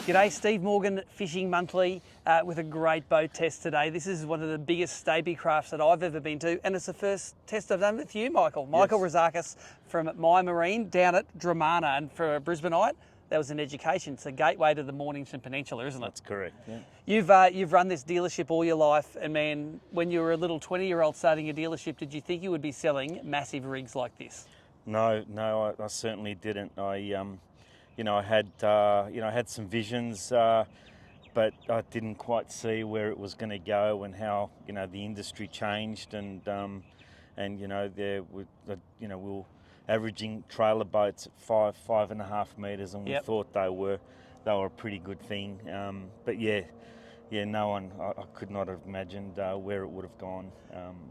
G'day, Steve Morgan, Fishing Monthly, with a great boat test today. This is one of the biggest Stabicrafts that I've ever been to, and it's the first test I've done with you, Michael. Michael Razakis from My Marine down at Dramana, and for a Brisbaneite, that was an education. It's a gateway to the Mornington Peninsula, isn't it? That's correct, yeah. You've run this dealership all your life, and man, when you were a little 20-year-old starting a dealership, did you think you would be selling massive rigs like this? No, I certainly didn't. I had some visions, but I didn't quite see where it was going to go and how the industry changed, and we were averaging trailer boats at 5.5 meters, and we thought they were a pretty good thing. But no one, I could not have imagined where it would have gone,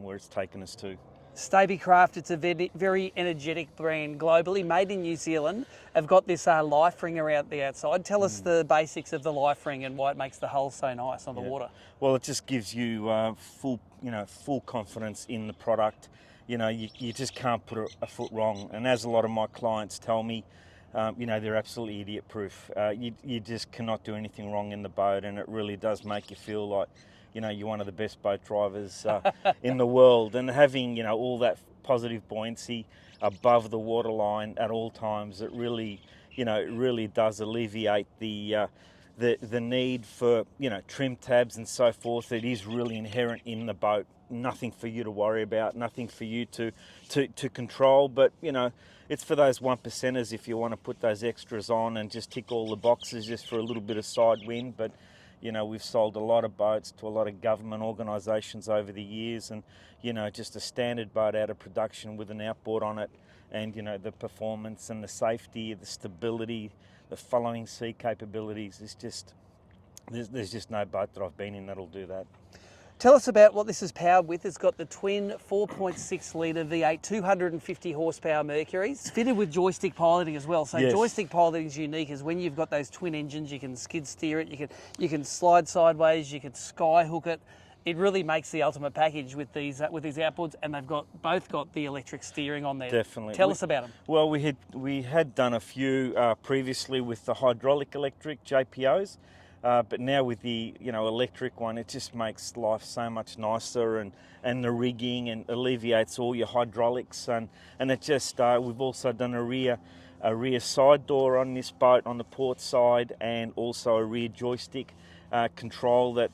where it's taken us to. Stabicraft, it's a very energetic brand globally, made in New Zealand. Have got this life ring around the outside. Tell us the basics of the life ring and why it makes the hull so nice on the water. Well, it just gives you full confidence in the product. You just can't put a foot wrong. And as a lot of my clients tell me, they're absolutely idiot proof. You just cannot do anything wrong in the boat, and it really does make you feel like you're one of the best boat drivers in the world, and having all that positive buoyancy above the waterline at all times, it really does alleviate the need for trim tabs and so forth. It is really inherent in the boat. Nothing for you to worry about, nothing for you to control, but it's for those 1%ers if you want to put those extras on and just tick all the boxes just for a little bit of side wind. But we've sold a lot of boats to a lot of government organisations over the years, and just a standard boat out of production with an outboard on it, and the performance and the safety, the stability, the following sea capabilities, there's just no boat that I've been in that'll do that. Tell us about what this is powered with. It's got the twin 4.6 litre V8, 250 horsepower Mercury. It's fitted with joystick piloting as well. So joystick piloting is unique, is when you've got those twin engines, you can skid steer it, you can slide sideways, you can sky hook it. It really makes the ultimate package with these outboards, and they've both got the electric steering on there. Definitely. Tell us about them. Well, we had done a few previously with the hydraulic electric JPOs. But now with the electric one, it just makes life so much nicer, and the rigging, and alleviates all your hydraulics, and it just we've also done a rear side door on this boat on the port side, and also a rear joystick control that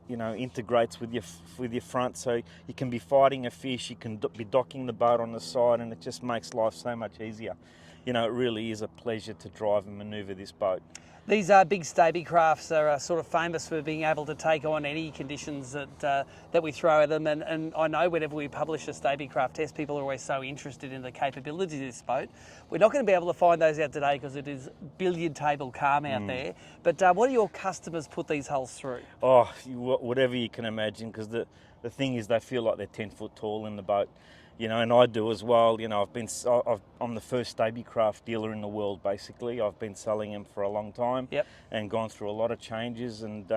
integrates with your front, so you can be fighting a fish, you can be docking the boat on the side, and it just makes life so much easier. It really is a pleasure to drive and manoeuvre this boat. These big Stabicrafts are sort of famous for being able to take on any conditions that we throw at them, and I know whenever we publish a Stabicraft test, people are always so interested in the capabilities of this boat. We're not going to be able to find those out today because it is billiard table calm out there, but what do your customers put these hulls through? Oh, whatever you can imagine, because the thing is they feel like they're 10 foot tall in the boat. And I do as well. I'm the first Stabicraft dealer in the world, basically. I've been selling them for a long time, and gone through a lot of changes, and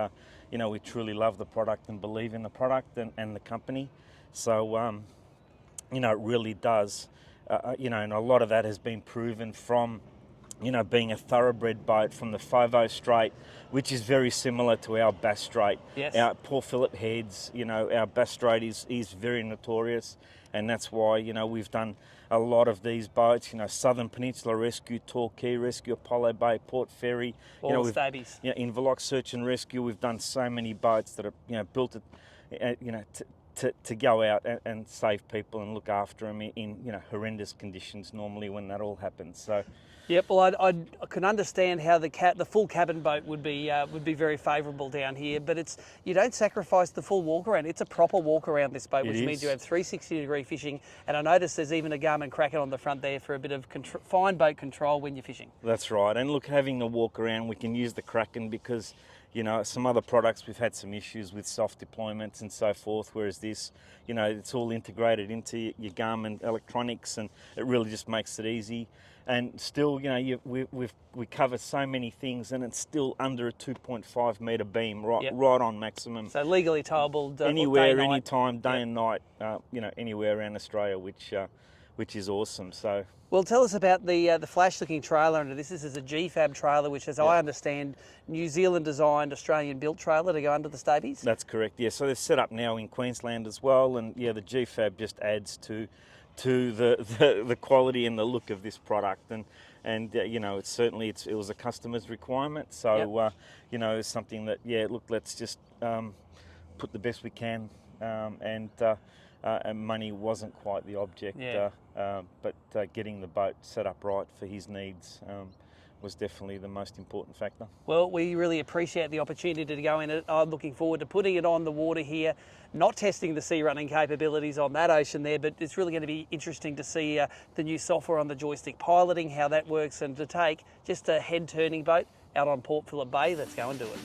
we truly love the product and believe in the product and the company. So, it really does, and a lot of that has been proven from, being a thoroughbred boat from the Fovo Strait, which is very similar to our Bass Strait. Yes. Our Port Phillip heads, our Bass Strait is very notorious. And that's why, we've done a lot of these boats, Southern Peninsula Rescue, Torquay Rescue, Apollo Bay, Port Ferry. All Stabies. Inverloch Search and Rescue. We've done so many boats that are, built, to go out and save people and look after them in, horrendous conditions normally when that all happens. So. Yep, well, I can understand how the full cabin boat would be very favourable down here, but you don't sacrifice the full walk around. It's a proper walk around this boat, which means you have 360-degree fishing, and I notice there's even a Garmin Kraken on the front there for a bit of fine boat control when you're fishing. That's right, and look, having the walk around, we can use the Kraken because You know, some other products we've had some issues with soft deployments and so forth, whereas this, you know, it's all integrated into your Garmin electronics, and it really just makes it easy. And still, you know, we cover so many things, and it's still under a 2.5 metre beam, right on maximum. So legally towable anywhere, day, anytime, day and night, you know, anywhere around Australia, which is awesome. So. Well, tell us about the flash-looking trailer under this. This is a G Fab trailer, which, as I understand, New Zealand-designed, Australian-built trailer to go under the Stabies. That's correct. Yeah, so they're set up now in Queensland as well, and yeah, the G Fab just adds to the quality and the look of this product, and you know, it was a customer's requirement, so you know, it's something that look, let's just put the best we can, and money wasn't quite the object, but getting the boat set up right for his needs was definitely the most important factor. Well, we really appreciate the opportunity to go in it. I'm looking forward to putting it on the water here, not testing the sea running capabilities on that ocean there, but it's really going to be interesting to see the new software on the Joystick Piloting, how that works, and to take just a head turning boat out on Port Phillip Bay. Let's go and do it.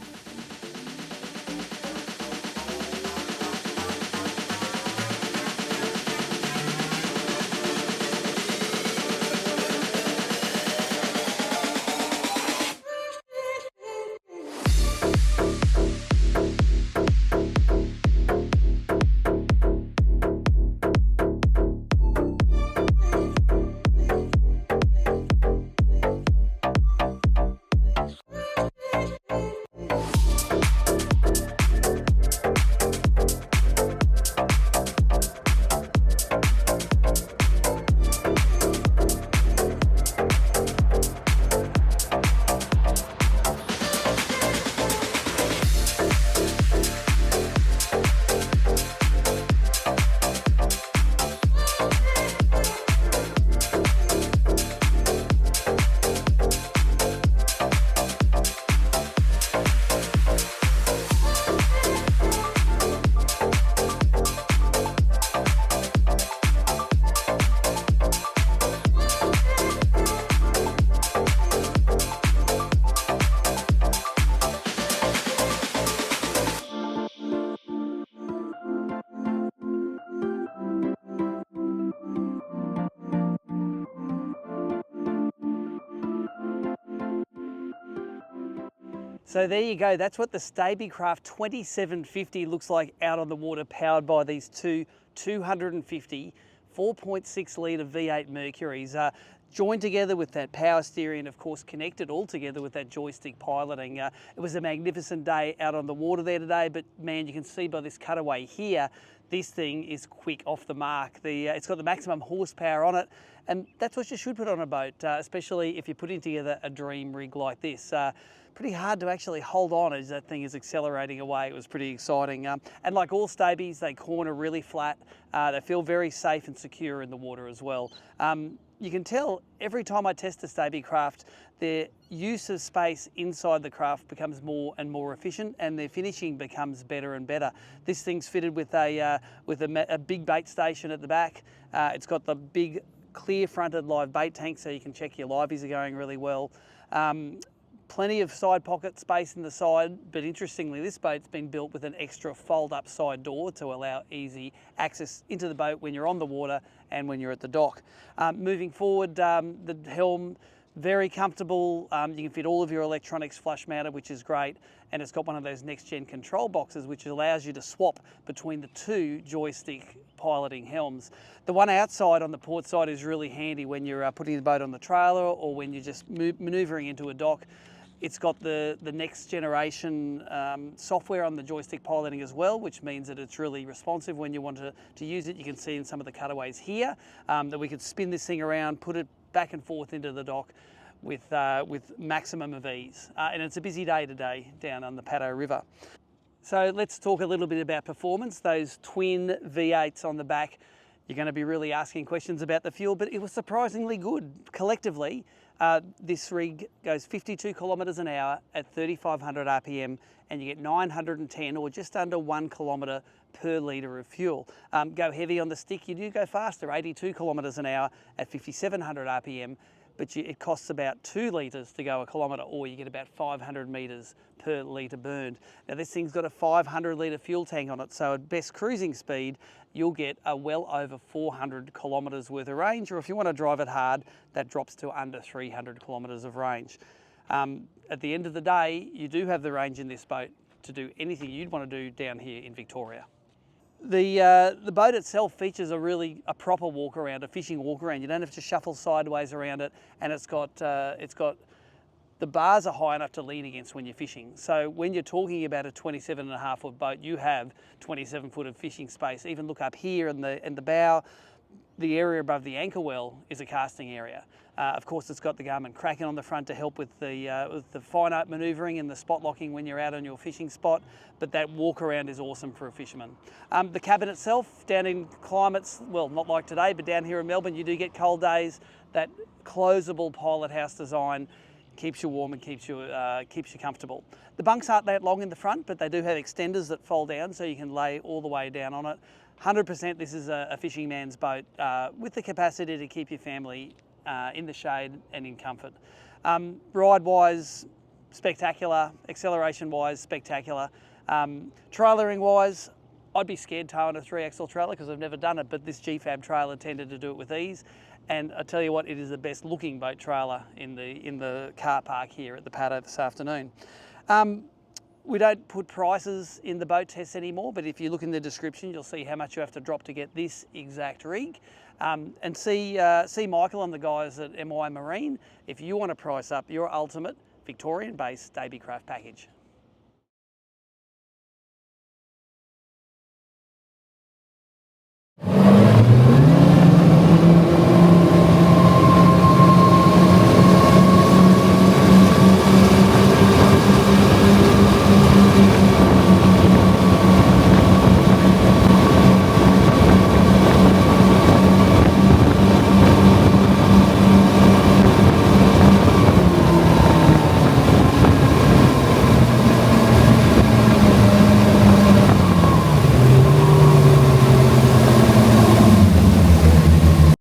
So there you go, that's what the Stabicraft 2750 looks like out on the water, powered by these two 250 4.6 litre V8 Mercuries, joined together with that power steering and of course connected all together with that joystick piloting. It was a magnificent day out on the water there today, but man, you can see by this cutaway here, this thing is quick off the mark. It's got the maximum horsepower on it, and that's what you should put on a boat, especially if you're putting together a dream rig like this. Pretty hard to actually hold on as that thing is accelerating away. It was pretty exciting. And like all Stabies, they corner really flat. They feel very safe and secure in the water as well. You can tell every time I test the Stabicraft, their use of space inside the craft becomes more and more efficient, and their finishing becomes better and better. This thing's fitted with a big bait station at the back. It's got the big clear fronted live bait tank, so you can check your liveys are going really well. Plenty of side pocket space in the side, but interestingly, this boat's been built with an extra fold-up side door to allow easy access into the boat when you're on the water and when you're at the dock. Moving forward, the helm, very comfortable. You can fit all of your electronics flush mounted, which is great, and it's got one of those next-gen control boxes, which allows you to swap between the two joystick piloting helms. The one outside on the port side is really handy when you're putting the boat on the trailer or when you're just manoeuvring into a dock. It's got the next generation software on the joystick piloting as well, which means that it's really responsive when you want to use it. You can see in some of the cutaways here that we could spin this thing around, put it back and forth into the dock with maximum of ease. And it's a busy day today down on the Paddo River. So let's talk a little bit about performance. Those twin V8s on the back, you're going to be really asking questions about the fuel, but it was surprisingly good. Collectively, this rig goes 52 kilometres an hour at 3,500 RPM, and you get 910 or just under 1 kilometre per litre of fuel. Go heavy on the stick, you do go faster, 82 kilometres an hour at 5,700 RPM, but it costs about 2 litres to go a kilometre, or you get about 500 metres per litre burned. Now this thing's got a 500 litre fuel tank on it, so at best cruising speed, you'll get a well over 400 kilometres worth of range, or if you want to drive it hard, that drops to under 300 kilometres of range. At the end of the day, you do have the range in this boat to do anything you'd want to do down here in Victoria. The boat itself features a proper walk around, a fishing walk around. You don't have to shuffle sideways around it, and it's got the bars are high enough to lean against when you're fishing. So when you're talking about a 27.5 foot boat, you have 27 foot of fishing space. Even look up here in the bow, the area above the anchor well is a casting area. Of course, it's got the Garmin Kraken on the front to help with the finite manoeuvring and the spot locking when you're out on your fishing spot, but that walk around is awesome for a fisherman. The cabin itself, down in climates, well, not like today, but down here in Melbourne, you do get cold days. That closable pilot house design keeps you warm and keeps you comfortable. The bunks aren't that long in the front, but they do have extenders that fold down, so you can lay all the way down on it. 100% this is a fishing man's boat with the capacity to keep your family in the shade and in comfort. Ride-wise, spectacular. Acceleration-wise, spectacular. Trailering-wise, I'd be scared towing a 3-axle trailer because I've never done it, but this G Fab trailer tended to do it with ease. And I tell you what, it is the best looking boat trailer in the car park here at the paddock this afternoon. We don't put prices in the boat tests anymore, but if you look in the description, you'll see how much you have to drop to get this exact rig. And see Michael and the guys at MI Marine if you want to price up your ultimate Victorian-based Stabicraft package.